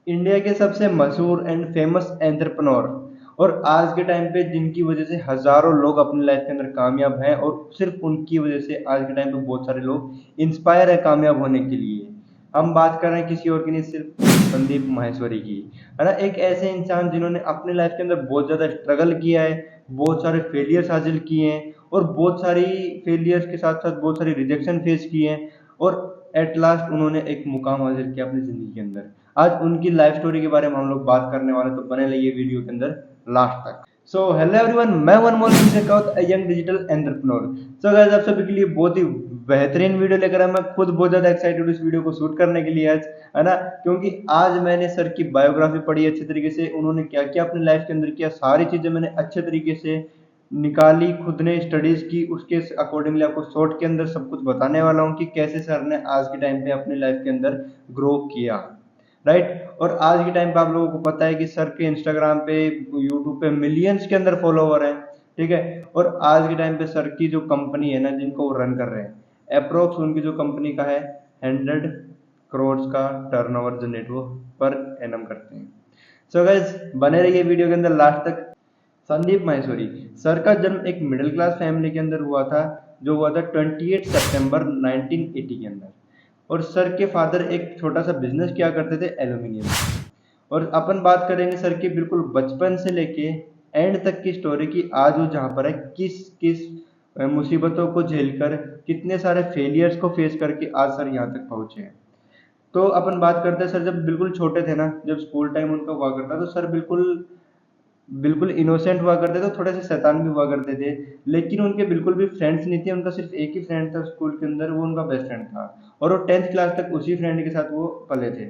India के सबसे मशहूर एंड फेमस एंटरप्रेन्योर और आज के टाइम पे जिनकी वजह से हजारों लोग अपनी लाइफ के अंदर कामयाब हैं और सिर्फ उनकी वजह से आज के टाइम पे बहुत सारे लोग इंस्पायर है कामयाब होने के लिए। हम बात कर रहे हैं किसी और की नहीं, सिर्फ संदीप माहेश्वरी की। है ना, एक ऐसे इंसान जिन्होंने अपनी लाइफ के अंदर बहुत ज्यादा स्ट्रगल किया है, बहुत सारे फेलियर्स हासिल किए हैं और बहुत सारी फेलियर्स के साथ साथ बहुत सारी रिजेक्शन फेस किए हैं और एट लास्ट उन्होंने एक मुकाम हासिल किया अपनी जिंदगी के अंदर। आज उनकी लाइफ स्टोरी के बारे में हम लोग बात करने वाले, तो बने रहिए वीडियो के अंदर लास्ट तक। सो हेलो एवरीवन, मैं Manmohan Shekhawat, a young digital entrepreneur. So guys, आप सभी के लिए बहुत ही बेहतरीन वीडियो लेकर आया। मैं खुद बहुत ज्यादा एक्साइटेड हूँ इस वीडियो को शूट करने के लिए आज, है ना, क्योंकि आज मैंने सर की बायोग्राफी पढ़ी अच्छे तरीके से। उन्होंने क्या क्या अपनी लाइफ के अंदर किया, सारी चीजें मैंने अच्छे तरीके से निकाली, खुद ने स्टडीज की, उसके अकॉर्डिंगली आपको शॉर्ट के अंदर सब कुछ बताने वाला हूँ कि कैसे सर ने आज के टाइम पे अपनी लाइफ के अंदर ग्रो किया। राइट, और आज के टाइम पे आप लोगों को पता है कि सर के इंस्टाग्राम पे, यूट्यूब पे मिलियंस के अंदर फॉलोवर हैं। ठीक है, और आज के टाइम पे सर की जो कंपनी है ना, जिनको वो रन कर रहे हैं, अप्रोक्स उनकी जो कंपनी का है 100 करोड़ का टर्नओवर जनरेट वो पर एनम करते हैं। सो गाइस, बने रहिए वीडियो के अंदर लास्ट तक। संदीप माहेश्वरी सर का जन्म एक मिडिल क्लास फैमिली के अंदर हुआ था, जो हुआ था 28 सितंबर 1980 के अंदर। और सर के फादर एक छोटा सा बिजनेस किया करते थे, एल्यूमिनियम। और अपन बात करेंगे सर की बिल्कुल बचपन से लेके एंड तक की स्टोरी की, आज वो जहाँ पर है, किस किस मुसीबतों को झेलकर, कितने सारे फेलियर्स को फेस करके आज सर यहाँ तक पहुंचे हैं। तो अपन बात करते हैं, सर जब बिल्कुल छोटे थे ना, जब स्कूल टाइम उनका हुआ करता, तो सर बिल्कुल बिल्कुल इनोसेंट हुआ करते थे, थोड़े से शैतान भी हुआ करते थे। लेकिन उनके बिल्कुल भी फ्रेंड्स नहीं थे, उनका सिर्फ एक ही फ्रेंड था स्कूल के अंदर, वो उनका बेस्ट फ्रेंड था। और वो 10th क्लास तक उसी फ्रेंड के साथ वो पले थे।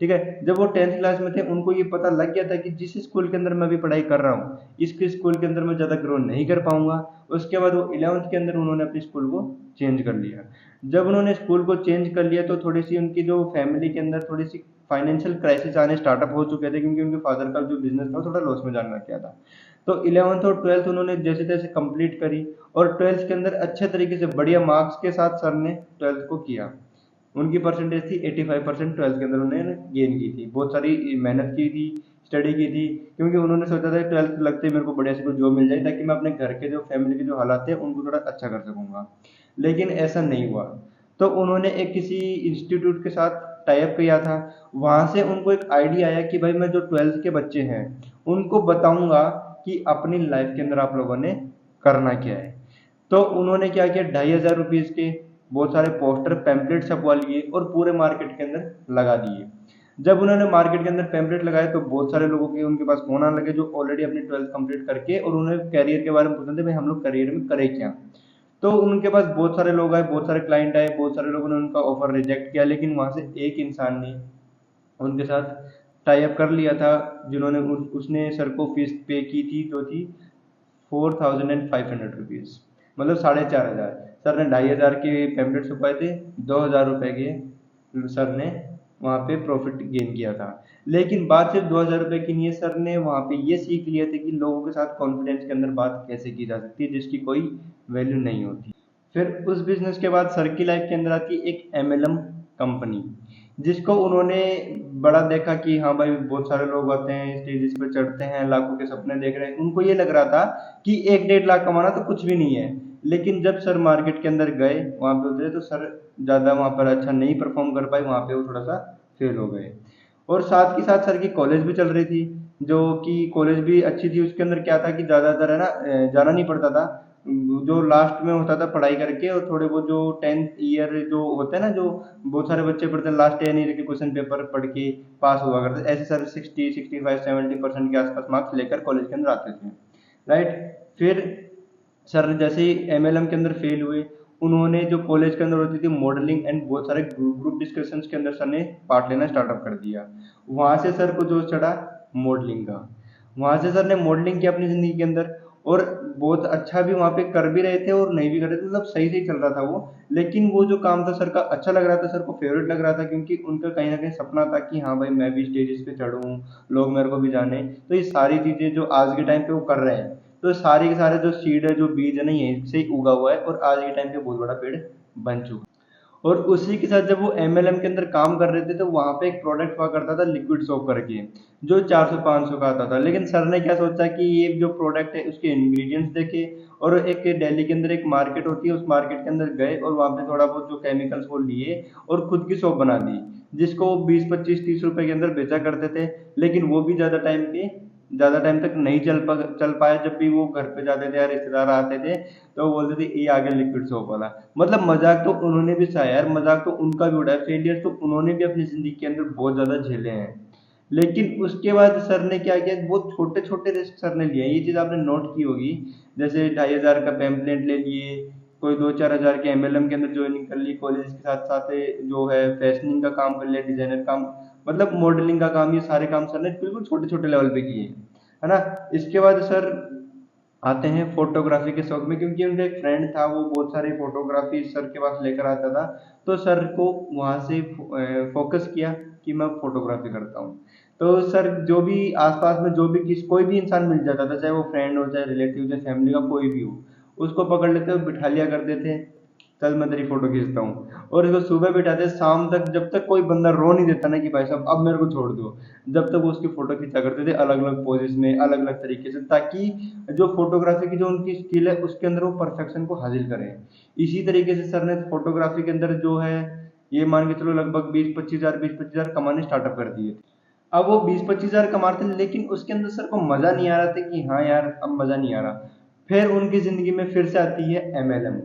ठीक है, जब वो 10th क्लास में थे, उनको ये पता लग गया था कि जिस स्कूल के अंदर मैं अभी पढ़ाई कर रहा हूँ, इसके स्कूल के अंदर मैं ज़्यादा ग्रो नहीं कर पाऊंगा। उसके बाद वो 11th के अंदर उन्होंने अपने स्कूल को चेंज कर लिया। जब उन्होंने स्कूल को चेंज कर लिया, तो थोड़ी सी उनकी जो फैमिली के अंदर थोड़ी सी फाइनेंशियल क्राइसिस आने स्टार्टअप हो चुके थे, क्योंकि उनके फादर का जो बिजनेस था वो थोड़ा लॉस में जाने लग गया था। तो 11th और 12th उन्होंने जैसे तैसे कंप्लीट करी, और 12th के अंदर अच्छे तरीके से बढ़िया मार्क्स के साथ सर ने 12th को किया। उनकी परसेंटेज थी 85%, 12th के अंदर उन्होंने गेन की थी, बहुत सारी मेहनत की थी, स्टडी की थी, क्योंकि उन्होंने सोचा था 12th लगते ही मेरे को बढ़िया से कोई जॉब मिल जाए, ताकि मैं अपने घर के जो फैमिली के जो हालात थे उनको थोड़ा अच्छा कर सकूंगा। लेकिन ऐसा नहीं हुआ। तो उन्होंने एक किसी इंस्टीट्यूट के साथ टाइप किया था। वहां से उनको एक आइडिया आया कि भाई मैं जो 12th के बच्चे हैं उनको बताऊंगा कि अपनी लाइफ के अंदर आप लोगों ने करना क्या है। तो उन्होंने क्या किया, 2500 रुपीज के बहुत सारे पोस्टर पैम्पलेट छपवा लिए और पूरे मार्केट के अंदर लगा दिए। जब उन्होंने मार्केट के अंदर पैम्पलेट लगाए, तो बहुत सारे लोगों के उनके पास फोन आने लगे, जो ऑलरेडी अपनी 12th कंप्लीट करके और उन्हें कैरियर के बारे में पूछते थे, भाई हम लोग करियर में करें क्या। तो उनके पास बहुत सारे लोग आए, बहुत सारे क्लाइंट आए, बहुत सारे लोगों ने उनका ऑफर रिजेक्ट किया, लेकिन वहां से एक इंसान ने उनके साथ टाई अप कर लिया था, जिन्होंने उसने सर को फीस पे की थी, जो थी 4500 रुपीज, मतलब 4500। सर ने 2500 के पैम्पलेट छुपाए थे, 2000 रुपए के सर ने वहां पे प्रॉफिट गेन किया था। लेकिन बात सिर्फ 2000 रुपए की नहीं है, सर ने वहां पे ये सीख लिया था कि लोगों के साथ कॉन्फिडेंस के अंदर बात कैसे की जा सकती है, जिसकी कोई वैल्यू नहीं होती। फिर उस बिजनेस के बाद सर की लाइफ के अंदर आती है एक एमएलएम कंपनी, जिसको उन्होंने बड़ा देखा कि हाँ भाई बहुत सारे लोग आते हैं, स्टेजेस पे चढ़ते हैं, लाखों के सपने देख रहे हैं। उनको ये लग रहा था कि 1-1.5 लाख कमाना तो कुछ भी नहीं है। लेकिन जब सर मार्केट के अंदर गए, वहां पे उतरे, तो सर ज्यादा वहां पर अच्छा नहीं परफॉर्म कर पाए, वहां पे वो थोड़ा सा फेल हो गए। और साथ ही साथ सर की कॉलेज भी चल रही थी, जो कि कॉलेज भी अच्छी थी। उसके अंदर क्या था कि ज्यादातर है ना, जाना नहीं पड़ता था। जो लास्ट में होता था पढ़ाई करके, और थोड़े बहुत जो 10th ईयर जो होता है ना, जो बहुत सारे बच्चे पढ़ते हैं, लास्ट 10 ईयर के क्वेश्चन पेपर पढ़ के पास हुआ करते, ऐसे सर 60, 65, 70% के आसपास मार्क्स लेकर कॉलेज के अंदर आते थे। राइट, फिर सर जैसे ही एमएलएम के अंदर फेल हुए, उन्होंने जो कॉलेज के अंदर होती थी मॉडलिंग एंड बहुत सारे ग्रुप डिस्कशंस के अंदर सर ने पार्ट लेना स्टार्टअप कर दिया। वहां से सर को जो चढ़ा मॉडलिंग का, वहां से सर ने मॉडलिंग किया अपनी जिंदगी के अंदर, और बहुत अच्छा भी वहां पे कर भी रहे थे और नहीं भी कर रहे थे, मतलब सही सही चल रहा था वो। लेकिन वो जो काम था सर का अच्छा लग रहा था, सर को फेवरेट लग रहा था, क्योंकि उनका कहीं ना कहीं सपना था कि हाँ भाई मैं भी स्टेजेस पे चढ़ूं, लोग मेरे को भी जाने। तो ये सारी चीजें जो आज के टाइम पे वो कर रहे हैं, तो सारे के सारे जो सीड है, जो बीज है ना, यहीं से ही उगा हुआ है और आज के टाइम पे बहुत बड़ा पेड़ बन चुका है। और उसी के साथ जब वो एमएलएम के अंदर काम कर रहे थे तो वहां पे एक प्रोडक्ट हुआ करता था लिक्विड सोप करके, जो 400-500 का आता था। लेकिन सर ने क्या सोचा कि ये जो प्रोडक्ट है उसके इंग्रेडिएंट्स देखे, और एक दिल्ली के अंदर एक मार्केट होती है, उस मार्केट के अंदर गए और वहां पे थोड़ा बहुत जो केमिकल्स वो लिए और खुद की सोप बना दी, जिसको 20, 25, 30 रुपए के अंदर बेचा करते थे। लेकिन वो भी ज्यादा टाइम तक नहीं चल पाया। जब भी वो घर पे जाते थे या रिश्तेदार आते थे तो वो बोलते थे ये आ गया लिक्विड सोप वाला। मतलब मजाक तो उन्होंने भी सहा यार, मजाक तो उनका भी उड़ाया, फेलियर तो उन्होंने भी अपनी जिंदगी के अंदर बहुत ज्यादा झेले हैं। लेकिन उसके बाद सर ने क्या किया, बहुत छोटे छोटे रिस्क सर ने लिए। ये चीज आपने नोट की होगी, जैसे 2,500 का पैम्पलेट ले लिए, कोई 2-4 हजार के एमएलएम के अंदर ज्वाइनिंग कर ली, कॉलेज के साथ साथ जो है फैशनिंग का काम कर लिया, डिजाइनर काम, मतलब मॉडलिंग का काम, ये सारे काम सर ने बिल्कुल छोटे छोटे लेवल पे किए, है ना। इसके बाद सर आते हैं फोटोग्राफी के शौक में, क्योंकि उनका एक फ्रेंड था वो बहुत सारी फोटोग्राफी सर के पास लेकर आता था। तो सर को वहां से फोकस किया कि मैं फोटोग्राफी करता हूँ। तो सर जो भी आसपास में जो भी कोई भी इंसान मिल जाता था, चाहे वो फ्रेंड हो, चाहे रिलेटिव, चाहे फैमिली का कोई भी हो, उसको पकड़ लेते और बिठा लिया करते थे, चल मैं तेरी फोटो खींचता हूँ। और इसको सुबह बिठाते शाम तक, जब तक कोई बंदा रो नहीं देता ना कि भाई साहब अब मेरे को छोड़ दो, जब तक वो उसकी फोटो खींचा करते थे अलग अलग पोजेस में, अलग अलग तरीके से, ताकि जो फोटोग्राफी की जो उनकी स्किल है उसके अंदर वो परफेक्शन को हासिल करें। इसी तरीके से सर ने फोटोग्राफी के अंदर जो है, ये मान के चलो लगभग 20-25 हजार कमाने स्टार्टअप कर दिए। अब वो 20-25 हजार कमाते थे, लेकिन उसके अंदर सर को मजा नहीं आ रहा था कि हाँ यार अब मजा नहीं आ रहा। फिर उनकी जिंदगी में फिर से आती है एमएलएम,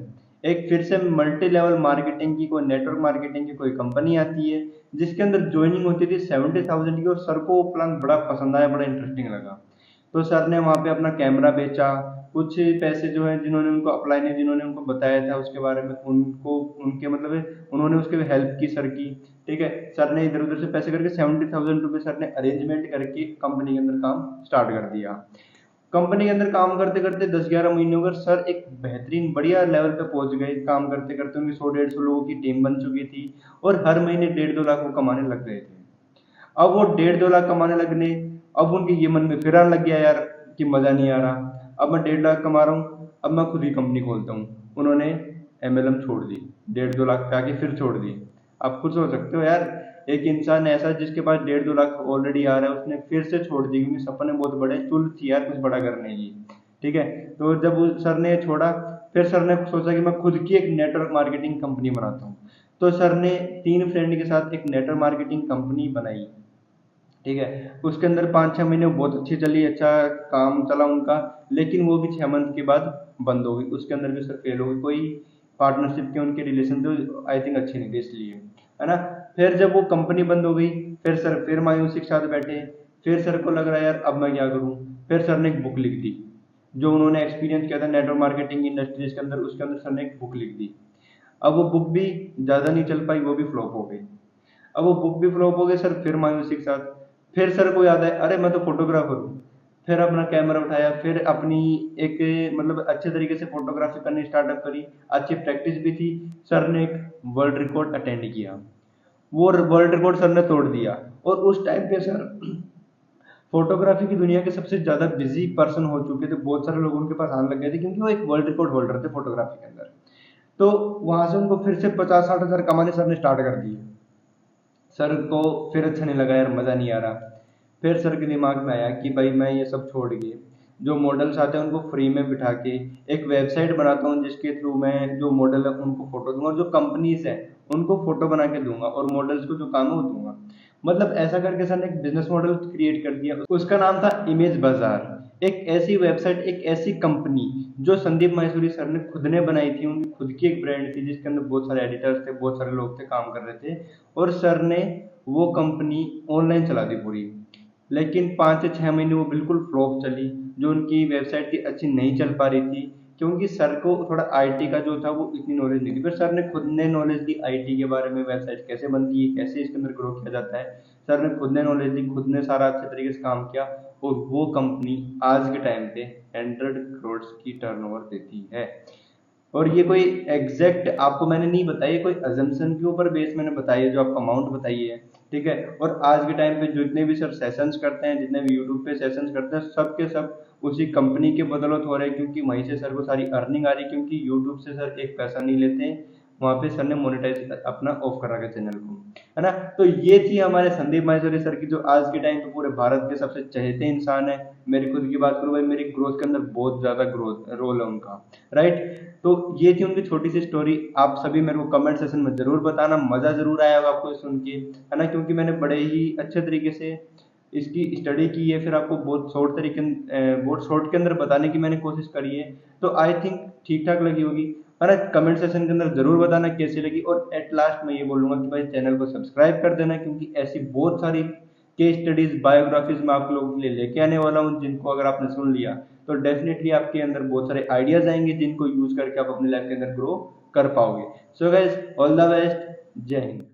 एक फिर से मल्टी लेवल मार्केटिंग की, कोई नेटवर्क मार्केटिंग की कोई कंपनी आती है, जिसके अंदर ज्वाइनिंग होती थी 70,000 की। और सर को वो प्लान बड़ा पसंद आया, बड़ा इंटरेस्टिंग लगा। तो सर ने वहाँ पे अपना कैमरा बेचा, कुछ पैसे जो है जिन्होंने उनको अप्लाई ने जिन्होंने उनको बताया था उसके बारे में, उनको उनके मतलब उन्होंने उसके हेल्प की सर की। ठीक है, सर ने इधर उधर से पैसे करके 70,000 रुपये सर ने अरेंजमेंट करके कंपनी के अंदर काम स्टार्ट कर दिया। कंपनी के अंदर काम करते करते 10-11 महीने हो गए, सर एक बेहतरीन बढ़िया लेवल पे पहुंच गए। काम करते करते उनकी 100-150 लोगों की टीम बन चुकी थी, और हर महीने 1.5-2 लाख वो कमाने लग गए थे। अब वो 1.5-2 लाख कमाने लगने, अब उनके ये मन में फिर आने लग गया यार कि मजा नहीं आ रहा, अब मैं 1.5 लाख कमा रहा हूँ, अब मैं खुद ही कंपनी खोलता हूँ। उन्होंने एमएलएम छोड़ दी, 1.5-2 लाख पे आके फिर छोड़ दी। आप खुद सोच सकते हो यार, एक इंसान ऐसा जिसके पास 1.5-2 लाख ऑलरेडी आ रहा है, उसने फिर से छोड़ दी क्योंकि सपने बहुत बड़े, चुल थी यार कुछ बड़ा करने की। ठीक है, तो जब सर ने छोड़ा, फिर सर ने सोचा कि मैं खुद की एक नेटवर्क मार्केटिंग कंपनी बनाता हूँ। तो सर ने 3 फ्रेंड के साथ एक नेटवर्क मार्केटिंग कंपनी बनाई। ठीक है, उसके अंदर 5-6 महीने बहुत अच्छी चली, अच्छा काम चला उनका। लेकिन वो भी 6 मंथ के बाद बंद हो गई, उसके अंदर भी सर फेल हो गई। कोई पार्टनरशिप के उनके रिलेशन थे आई थिंक अच्छे नहीं थे इसलिए, है ना। फिर जब वो कंपनी बंद हो गई, फिर सर फिर मायूसी के साथ बैठे। फिर सर को लग रहा है यार अब मैं क्या करूं। फिर सर ने एक बुक लिख दी, जो उन्होंने एक्सपीरियंस किया था नेटवर्क मार्केटिंग इंडस्ट्रीज के अंदर, उसके अंदर सर ने एक बुक लिख दी। अब वो बुक भी ज्यादा नहीं चल पाई, वो भी फ्लॉप हो गई। अब वो बुक भी फ्लॉप हो गई सर, फिर मायूसी के साथ। फिर सर को याद है अरे मैं तो फोटोग्राफर हूँ। फिर अपना कैमरा उठाया, फिर अपनी एक मतलब अच्छे तरीके से फोटोग्राफी करनी स्टार्टअप करी, अच्छी प्रैक्टिस भी थी। सर ने एक वर्ल्ड रिकॉर्ड अटेंड किया, वो वर्ल्ड रिकॉर्ड सर ने तोड़ दिया। और उस टाइम पे सर फोटोग्राफी की दुनिया के सबसे ज्यादा बिजी पर्सन हो चुके थे, बहुत सारे लोग उनके पास आने लग गए थे क्योंकि वो एक वर्ल्ड रिकॉर्ड होल्डर थे फोटोग्राफी के अंदर। तो वहां से उनको फिर से 50-60 हजार कमाने सर ने स्टार्ट कर दिए। सर को फिर अच्छा नहीं लगा यार, मज़ा नहीं आ रहा। फिर सर के दिमाग में आया कि भाई मैं ये सब छोड़ के जो मॉडल्स आते हैं उनको फ्री में बिठा के एक वेबसाइट बनाता हूँ, जिसके थ्रू मैं जो मॉडल है उनको फोटो दूंगा, और जो कंपनीज है उनको फोटो बना के दूंगा, और मॉडल्स को जो काम है वो दूंगा। मतलब ऐसा करके सर ने एक बिजनेस मॉडल क्रिएट कर दिया, उसका नाम था इमेज बाजार। एक ऐसी वेबसाइट, एक ऐसी कंपनी जो संदीप माहेश्वरी सर ने खुद ने बनाई थी, उनकी खुद की एक ब्रांड थी जिसके अंदर बहुत सारे एडिटर्स थे, बहुत सारे लोग थे काम कर रहे थे। और सर ने वो कंपनी ऑनलाइन चला दी पूरी। लेकिन 5 से 6 महीने वो बिल्कुल फ्लॉप चली, जो उनकी वेबसाइट थी अच्छी नहीं चल पा रही थी, क्योंकि सर को थोड़ा आईटी का जो था वो इतनी नॉलेज नहीं थी। फिर सर ने खुद ने नॉलेज दी आईटी के बारे में, वेबसाइट कैसे बनती है, कैसे इसके अंदर ग्रो किया जाता है। सर ने खुद ने नॉलेज दी, खुद ने सारा अच्छे तरीके से काम किया, और वो कंपनी आज के टाइम पे 100 करोड़ की टर्नओवर देती है। और ये कोई एग्जैक्ट आपको मैंने नहीं बताई, कोई अजम्पशन के ऊपर बेस मैंने बताई है, जो आपको अमाउंट बताई है। ठीक है, और आज के टाइम पे जितने भी सर सेशंस करते हैं, जितने भी यूट्यूब पे सेशंस करते हैं, सब के सब उसी कंपनी के बदौलत हो रहे हैं, क्योंकि वहीं से सर को सारी अर्निंग आ रही है, क्योंकि यूट्यूब से सर एक पैसा नहीं लेते हैं, वहाँ पे सर ने मोनेटाइज अपना ऑफ कर रखा चैनल को, है ना। तो ये थी हमारे संदीप माहेश्वरी सर की, जो आज के टाइम पे पूरे भारत के सबसे चहेते इंसान है। मेरी खुद की बात करूँ भाई, मेरी ग्रोथ के अंदर बहुत ज्यादा ग्रोथ रोल है उनका, राइट। तो ये थी उनकी छोटी सी स्टोरी। आप सभी मेरे को कमेंट सेशन में जरूर बताना, मजा जरूर आया होगा आपको सुन के, है ना, क्योंकि मैंने बड़े ही अच्छे तरीके से इसकी स्टडी की है, फिर आपको बहुत शॉर्ट के अंदर बताने की मैंने कोशिश करी है। तो आई थिंक ठीक ठाक लगी होगी, है ना। कमेंट सेशन के अंदर जरूर बताना कैसी लगी, और एट लास्ट मैं ये बोलूंगा कि भाई चैनल को सब्सक्राइब कर देना, क्योंकि ऐसी बहुत सारी केस स्टडीज बायोग्राफीज मैं आप लोगों के लिए लेके आने वाला हूँ, जिनको अगर आपने सुन लिया तो डेफिनेटली आपके अंदर बहुत सारे आइडियाज आएंगे, जिनको यूज करके आप अपनी लाइफ के अंदर ग्रो कर पाओगे। So guys, all the best, जय हिंद।